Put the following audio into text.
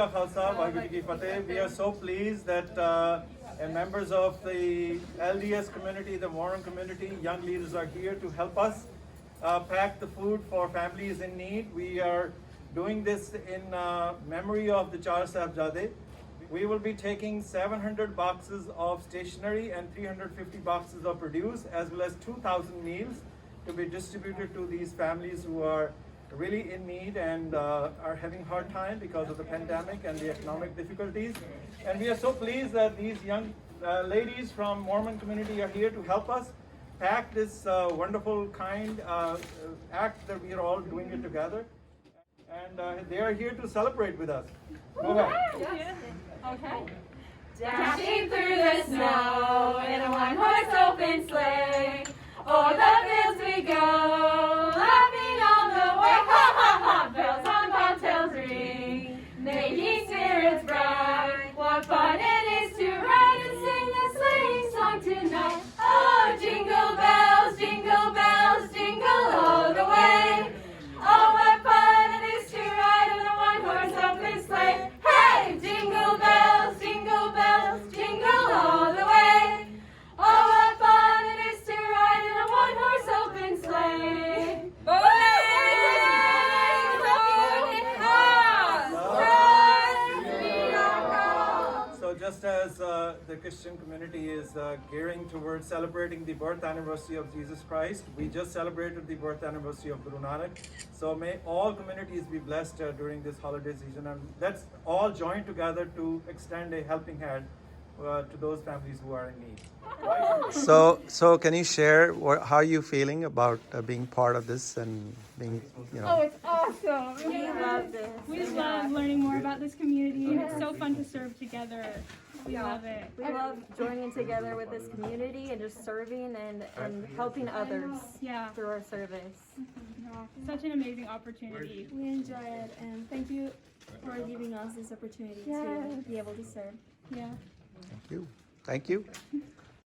Ka Khalsa, Waheguru Ji Ki Fateh. We are so pleased that members of the LDS community, the Mormon community, young leaders are here to help us pack the food for families in need. We are doing this in memory of the Char Sahibzadas. We will be taking 700 boxes of stationery and 350 boxes of produce, as well as 2,000 meals to be distributed to these families who are really in need and are having hard time because of the pandemic and the economic difficulties. And we are so pleased that these young ladies from Mormon community are here to help us pack this wonderful kind act that we are all doing it together. And they are here to celebrate with us. Go ahead. Yes. Okay. Dashing through the snow in a one-horse open sleigh. O'er the fields we go, laughing on the way. Ha ha ha! Bells on bobtails ring, making spirits bright. What fun it is to ride and sing the sleighing song tonight! Oh, jingle bells, jingle all the way. Oh, what fun it is to ride in a one-horse open sleigh! Hey, jingle bells, jingle all the way. Oh, what fun it is to ride in a one-horse open sleigh! So just as the Christian community is gearing towards celebrating the birth anniversary of Jesus Christ, we just celebrated the birth anniversary of Guru Nanak. So may all communities be blessed during this holiday season, and let's all join together to extend a helping hand to those families who are in need. So can you share how are you feeling about being part of this and being, Oh, it's awesome. We love this. We love learning more about this community, and it's so fun to serve together. We love it. We love joining together with this community and just serving and helping others through our service. Such an amazing opportunity. We enjoy it, and thank you for giving us this opportunity to be able to serve. Yeah. Thank you.